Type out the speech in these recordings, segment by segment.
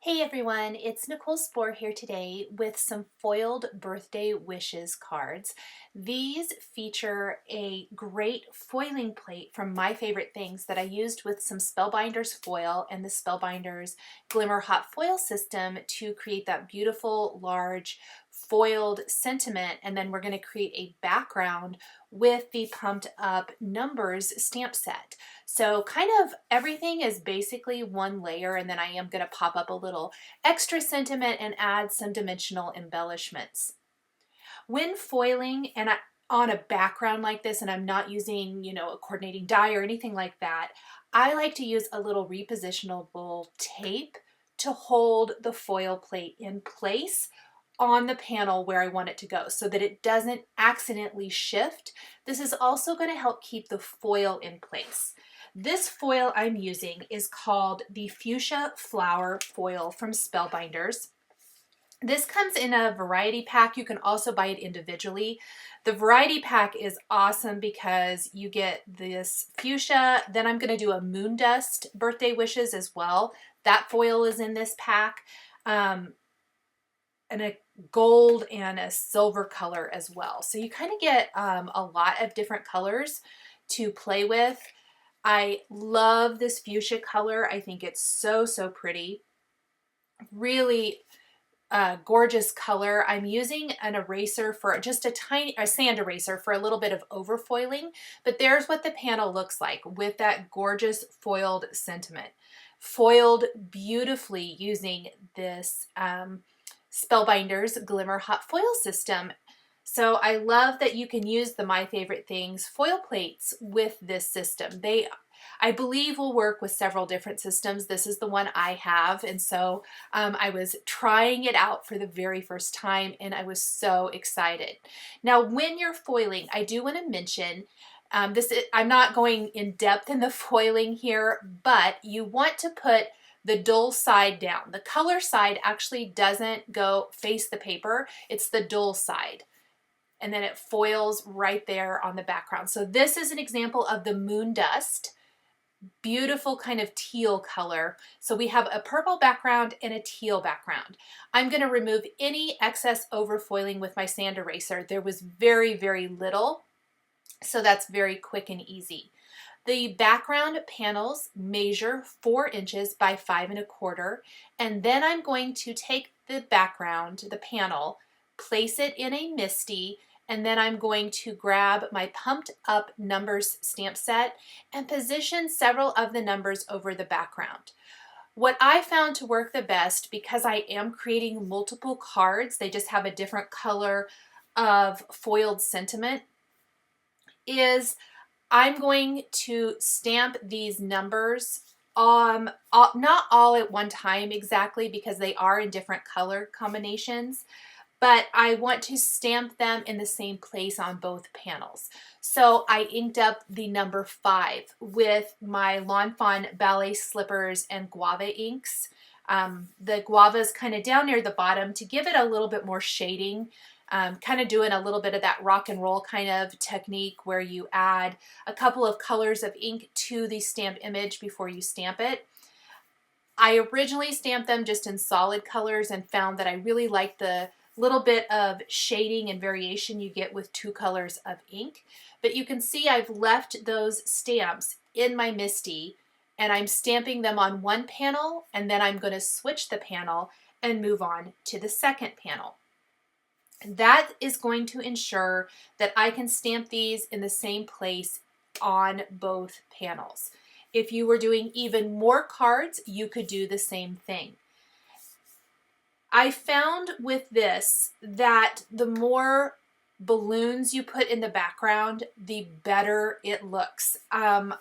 Hey everyone, it's Nicole Spohr here today with some foiled birthday wishes cards. These feature a great foiling plate from My Favorite Things that I used with some Spellbinders foil and the Spellbinders Glimmer hot foil system to create that beautiful large foiled sentiment, and then we're going to create a background with the pumped up numbers stamp set. So kind of everything is basically one layer, and then I am going to pop up a little extra sentiment and add some dimensional embellishments. When foiling on a background like this, and I'm not using, a coordinating die or anything like that, I like to use a little repositionable tape to hold the foil plate in place on the panel where I want it to go so that it doesn't accidentally shift. This is also going to help keep the foil in place. This foil I'm using is called the Fuchsia Flower Foil from Spellbinders. This comes in a variety pack. You can also buy it individually. The variety pack is awesome because you get this fuchsia. Then I'm going to do a moon dust birthday wishes as well. That foil is in this pack. And a gold and a silver color as well. So you kind of get a lot of different colors to play with. I love this fuchsia color. I think it's so pretty. Really gorgeous color. I'm using an eraser for just a sand eraser for a little bit of overfoiling, but there's what the panel looks like with that gorgeous foiled sentiment. Foiled beautifully using this Spellbinders Glimmer hot foil system. So I love that you can use the My Favorite Things foil plates with this system. I believe, will work with several different systems. This is the one I have, and so I was trying it out for the very first time, and I was so excited. Now, when you're foiling, I do want to mention I'm not going in depth in the foiling here, but you want to put the dull side down. The color side actually doesn't go face the paper. It's the dull side. And then it foils right there on the background. So this is an example of the moon dust. Beautiful kind of teal color. So we have a purple background and a teal background. I'm going to remove any excess overfoiling with my sand eraser. There was very little. So that's very quick and easy. The background panels measure 4 inches by 5 1/4, and then I'm going to take the background, the panel, place it in a MISTI, and then I'm going to grab my pumped up numbers stamp set and position several of the numbers over the background. What I found to work the best, because I am creating multiple cards, they just have a different color of foiled sentiment, is I'm going to stamp these numbers not all at one time exactly because they are in different color combinations, but I want to stamp them in the same place on both panels. So I inked up the number 5 with my Lawn Fawn Ballet Slippers and Guava inks. The Guava is kind of down near the bottom to give it a little bit more shading. Kind of doing a little bit of that rock and roll kind of technique where you add a couple of colors of ink to the stamped image before you stamp it. I originally stamped them just in solid colors and found that I really liked the little bit of shading and variation you get with 2 colors of ink. But you can see I've left those stamps in my MISTI, and I'm stamping them on one panel, and then I'm going to switch the panel and move on to the second panel. That is going to ensure that I can stamp these in the same place on both panels. If you were doing even more cards, you could do the same thing. I found with this that the more balloons you put in the background, the better it looks. As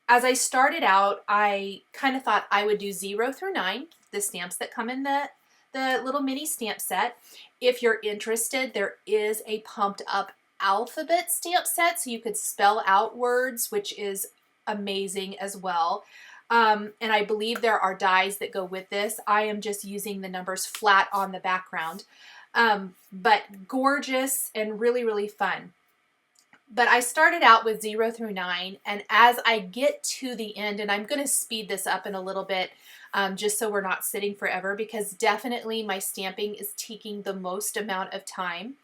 I started out, I kind of thought I would do 0 through 9, the stamps that come in the little mini stamp set. If you're interested, there is a pumped up alphabet stamp set, so you could spell out words, which is amazing as well. And I believe there are dies that go with this. I am just using the numbers flat on the background, but gorgeous and really fun. But I started out with 0 through 9, and as I get to the end, and I'm going to speed this up in a little bit, just so we're not sitting forever, because definitely my stamping is taking the most amount of time.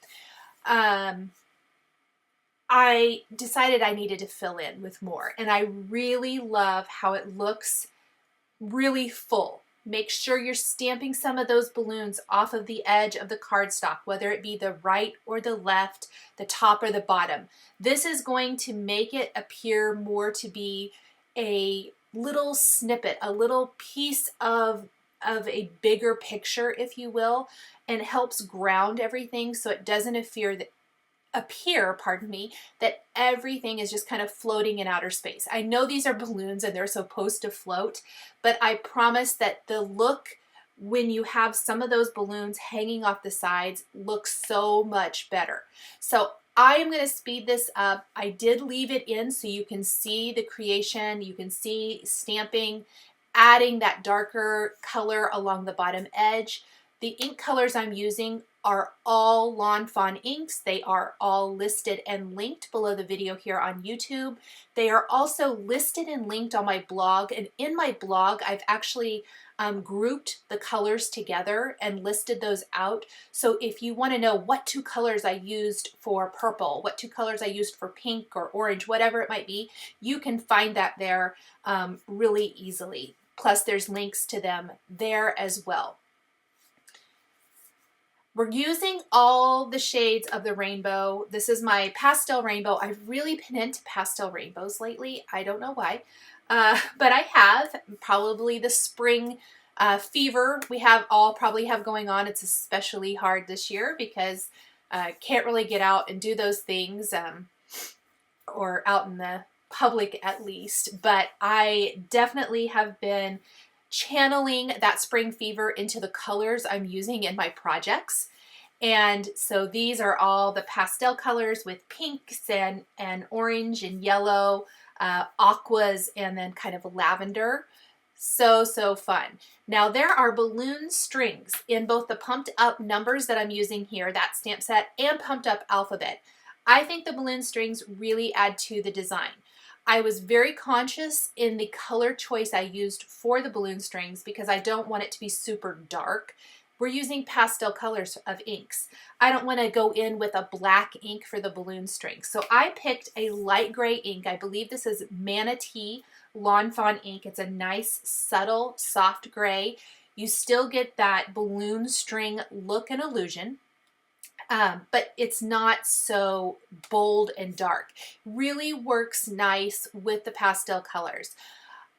I decided I needed to fill in with more, and I really love how it looks really full. Make sure you're stamping some of those balloons off of the edge of the cardstock, whether it be the right or the left, the top or the bottom. This is going to make it appear more to be a little snippet, a little piece of a bigger picture, if you will, and helps ground everything so it doesn't appear, pardon me, that everything is just kind of floating in outer space. I know these are balloons and they're supposed to float, but I promise that the look when you have some of those balloons hanging off the sides looks so much better. So I am going to speed this up. I did leave it in so you can see the creation, you can see stamping, adding that darker color along the bottom edge. The ink colors I'm using are all Lawn Fawn inks. They are all listed and linked below the video here on YouTube. They are also listed and linked on my blog, and in my blog I've actually grouped the colors together and listed those out. So if you want to know what two colors I used for purple, what two colors I used for pink or orange, whatever it might be, you can find that there really easily. Plus there's links to them there as well. We're using all the shades of the rainbow. This is my pastel rainbow. I've really been into pastel rainbows lately. I don't know why, but I have. Probably the spring fever we have all probably have going on. It's especially hard this year because can't really get out and do those things, or out in the public at least. But I definitely have been channeling that spring fever into the colors I'm using in my projects. And so these are all the pastel colors with pinks and orange and yellow, aquas, and then kind of lavender. So fun. Now there are balloon strings in both the pumped up numbers that I'm using here, that stamp set, and pumped up alphabet. I think the balloon strings really add to the design. I was very conscious in the color choice I used for the balloon strings because I don't want it to be super dark. We're using pastel colors of inks. I don't want to go in with a black ink for the balloon strings. So I picked a light gray ink. I believe this is Manatee Lawn Fawn ink. It's a nice, subtle, soft gray. You still get that balloon string look and illusion. But it's not so bold and dark. Really works nice with the pastel colors.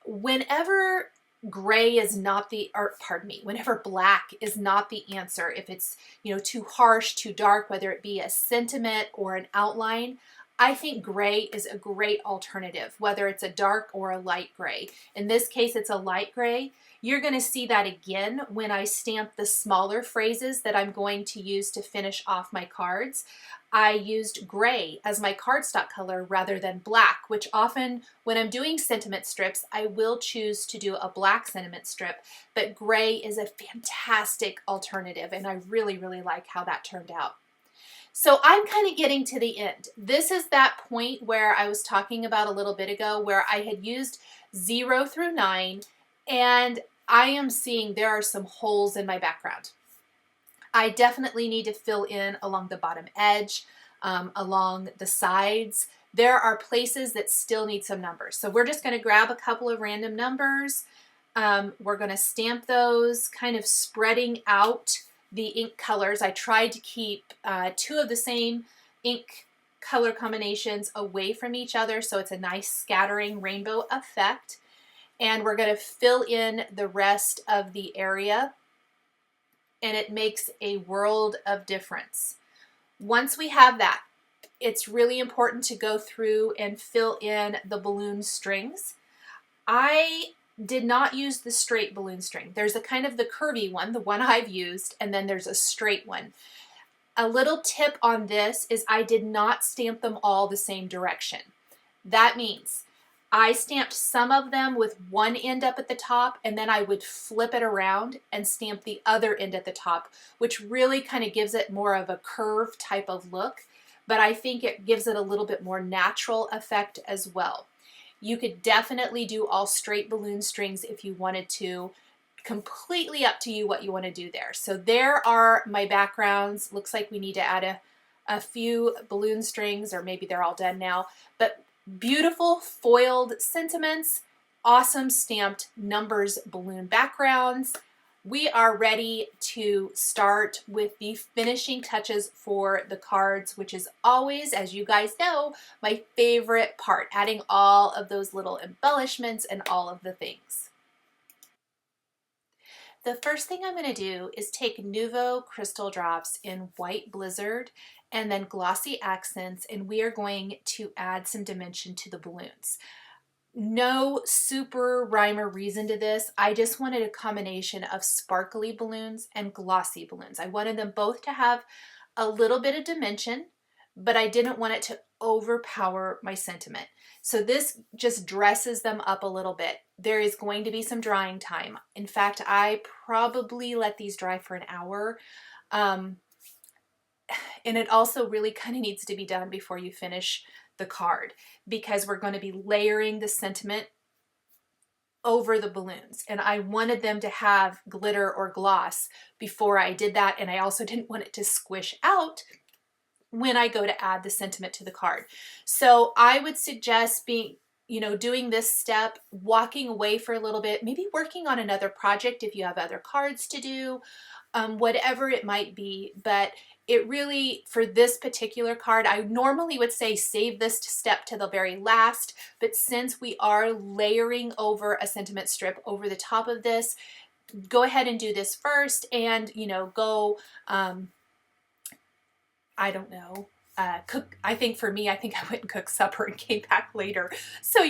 Whenever gray is not the, or pardon me, whenever black is not the answer, if it's, you know, too harsh, too dark, whether it be a sentiment or an outline, I think gray is a great alternative, whether it's a dark or a light gray. In this case, it's a light gray. You're going to see that again when I stamp the smaller phrases that I'm going to use to finish off my cards. I used gray as my cardstock color rather than black, which often when I'm doing sentiment strips, I will choose to do a black sentiment strip, but gray is a fantastic alternative, and I really, really like how that turned out. So I'm kind of getting to the end. This is that point where I was talking about a little bit ago where I had used 0 through 9, and I am seeing there are some holes in my background. I definitely need to fill in along the bottom edge, along the sides. There are places that still need some numbers. So we're just going to grab a couple of random numbers. We're going to stamp those, kind of spreading out the ink colors. I tried to keep 2 of the same ink color combinations away from each other so it's a nice scattering rainbow effect. And we're going to fill in the rest of the area, and it makes a world of difference. Once we have that, it's really important to go through and fill in the balloon strings. I did not use the straight balloon string. There's a kind of the curvy one, the one I've used, and then there's a straight one. A little tip on this is I did not stamp them all the same direction. That means I stamped some of them with one end up at the top, and then I would flip it around and stamp the other end at the top, which really kind of gives it more of a curve type of look, but I think it gives it a little bit more natural effect as well. You could definitely do all straight balloon strings if you wanted to. completely up to you what you want to do there. So there are my backgrounds. Looks like we need to add a few balloon strings, or maybe they're all done now, but beautiful foiled sentiments, awesome stamped numbers balloon backgrounds. We are ready to start with the finishing touches for the cards, which is always, as you guys know, my favorite part, adding all of those little embellishments and all of the things. The first thing I'm going to do is take Nuvo Crystal Drops in White Blizzard and then Glossy Accents, and we are going to add some dimension to the balloons. No super rhyme or reason to this. I just wanted a combination of sparkly balloons and glossy balloons. I wanted them both to have a little bit of dimension, but I didn't want it to overpower my sentiment. So this just dresses them up a little bit. There is going to be some drying time. In fact, I probably let these dry for an hour. And it also really kind of needs to be done before you finish the card, because we're going to be layering the sentiment over the balloons, and I wanted them to have glitter or gloss before I did that, and I also didn't want it to squish out when I go to add the sentiment to the card. So I would suggest doing this step, walking away for a little bit, maybe working on another project if you have other cards to do, whatever it might be. But it really, for this particular card, I normally would say save this step to the very last, but since we are layering over a sentiment strip over the top of this, go ahead and do this first, and go, I don't know, cook. I think for me, I think I went and cooked supper and came back later. So,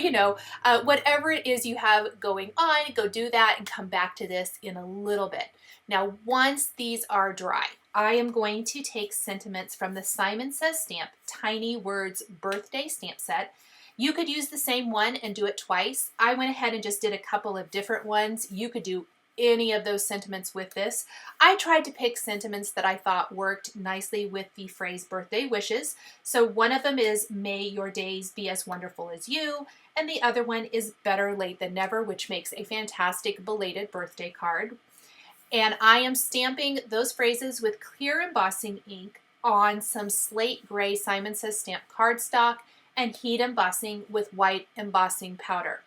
whatever it is you have going on, go do that and come back to this in a little bit. Now, once these are dry, I am going to take sentiments from the Simon Says Stamp Tiny Words Birthday Stamp Set. You could use the same one and do it twice. I went ahead and just did a couple of different ones. You could do any of those sentiments with this. I tried to pick sentiments that I thought worked nicely with the phrase birthday wishes. So one of them is may your days be as wonderful as you, and the other one is better late than never, which makes a fantastic belated birthday card. And I am stamping those phrases with clear embossing ink on some slate gray Simon Says Stamp cardstock and heat embossing with white embossing powder.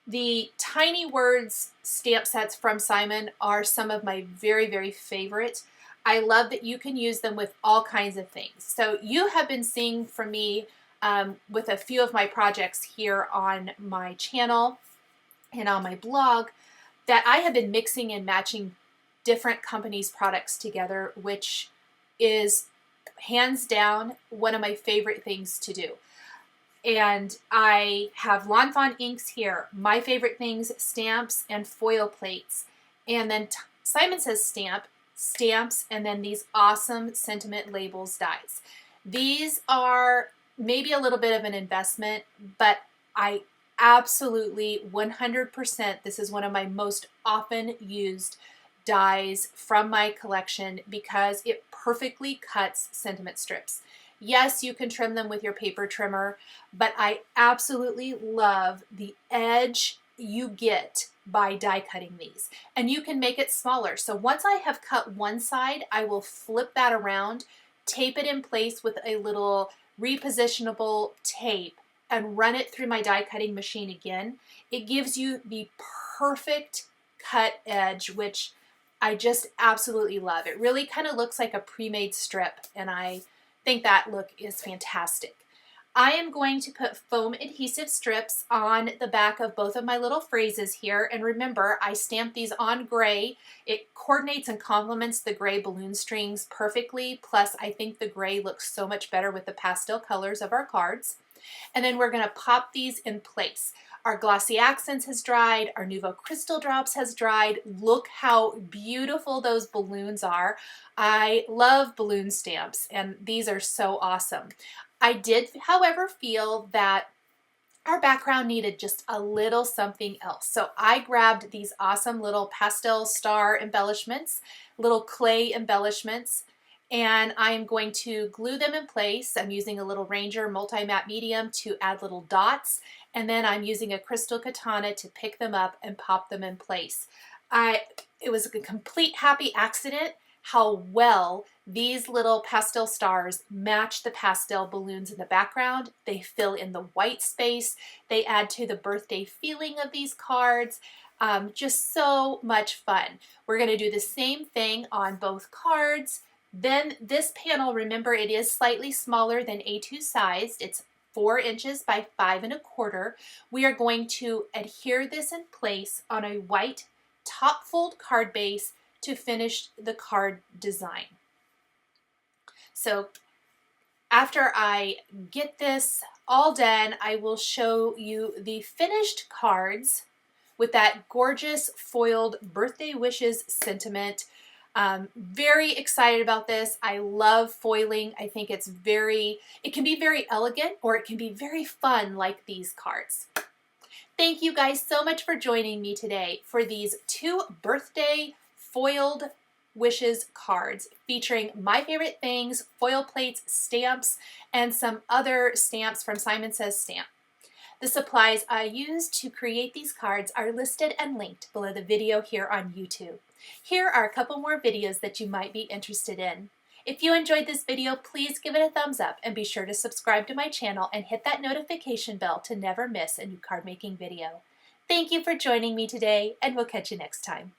The Tiny Words stamp sets from Simon are some of my very, very favorite. I love that you can use them with all kinds of things. So you have been seeing from me with a few of my projects here on my channel and on my blog that I have been mixing and matching different companies' products together, which is hands down one of my favorite things to do. And I have Lawn Fawn inks here, my favorite things, stamps and foil plates, and then Simon Says Stamp stamps, and then these awesome sentiment labels dies. These are maybe a little bit of an investment, but I absolutely 100%, this is one of my most often used dies from my collection because it perfectly cuts sentiment strips. Yes, you can trim them with your paper trimmer, but I absolutely love the edge you get by die cutting these. And you can make it smaller. So once I have cut one side, I will flip that around, tape it in place with a little repositionable tape, and run it through my die cutting machine again. It gives you the perfect cut edge, which I just absolutely love. It really kind of looks like a pre-made strip, and I think that look is fantastic. I am going to put foam adhesive strips on the back of both of my little phrases here. And remember, I stamped these on gray. It coordinates and complements the gray balloon strings perfectly. Plus, I think the gray looks so much better with the pastel colors of our cards. And then we're going to pop these in place. Our Glossy Accents has dried. Our Nuvo Crystal Drops has dried. Look how beautiful those balloons are. I love balloon stamps, and these are so awesome. I did, however, feel that our background needed just a little something else. So I grabbed these awesome little pastel star embellishments, little clay embellishments, and I'm going to glue them in place. I'm using a little Ranger multi-matte medium to add little dots, and then I'm using a crystal katana to pick them up and pop them in place. It was a complete happy accident how well these little pastel stars match the pastel balloons in the background. They fill in the white space. They add to the birthday feeling of these cards. Just so much fun. We're going to do the same thing on both cards. Then this panel, remember, it is slightly smaller than A2 sized. It's 4 inches by 5¼ We are going to adhere this in place on a white top fold card base to finish the card design. So after I get this all done, I will show you the finished cards with that gorgeous foiled birthday wishes sentiment. Very excited about this. I love foiling. I think it can be very elegant, or it can be very fun like these cards. Thank you guys so much for joining me today for these 2 birthday foiled wishes cards featuring my favorite things, foil plates, stamps, and some other stamps from Simon Says Stamp. The supplies I used to create these cards are listed and linked below the video here on YouTube. Here are a couple more videos that you might be interested in. If you enjoyed this video, please give it a thumbs up and be sure to subscribe to my channel and hit that notification bell to never miss a new card making video. Thank you for joining me today, and we'll catch you next time.